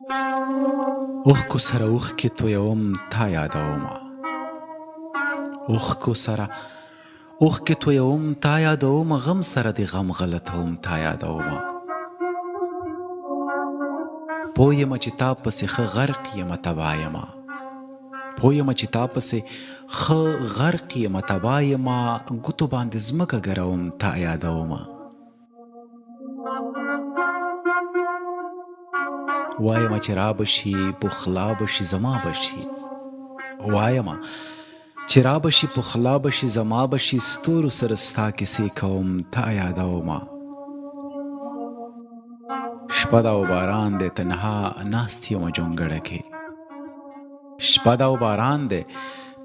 اوښکو سره اوښکې تویوم تا یادومه اوښکو سره اوښکې تویوم تا یادومه غم سره د غم غلطوم تا یادومه پوه یمه چې تا پسې ښه غرق یمه تبا یمه پوه یمه چې تا پسې ښه غرق یمه تبا یمه ګوتو باندې ځمکه ګروم تا یادومه وایمه چې را به شي پخلا به شي زما به شي وایمه چې را به شي پخلا به شي زما به شي ستورو سره ستا کیسې کوم تا یادومه شپه ده او باران دی تنها ناست یمه جونګړه کې شپه ده او باران دی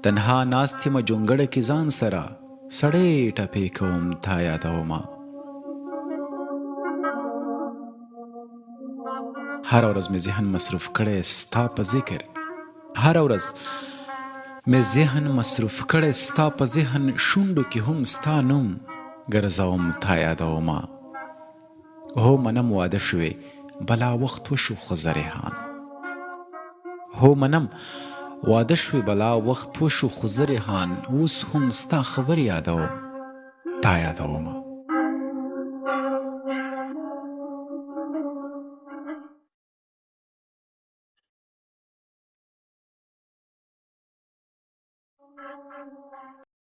تنها ناست یمه جونګړه کې ځان سره سړې ټپې کوم تا یادومه هره ورځ مې ذهن مصروف کړی ستا په ذکر هره ورځ مې ذهن مصروف کړی ستا په ذهن شونډو کې هم ستا نوم ګرځوم تا یادومه هو منم واده شوې بلا وخت وشو خو زه ریحان هو منم واده شوې بلا وخت وشو خو زه ریحان اوس هم ستا خبرې یادوم تا یادومه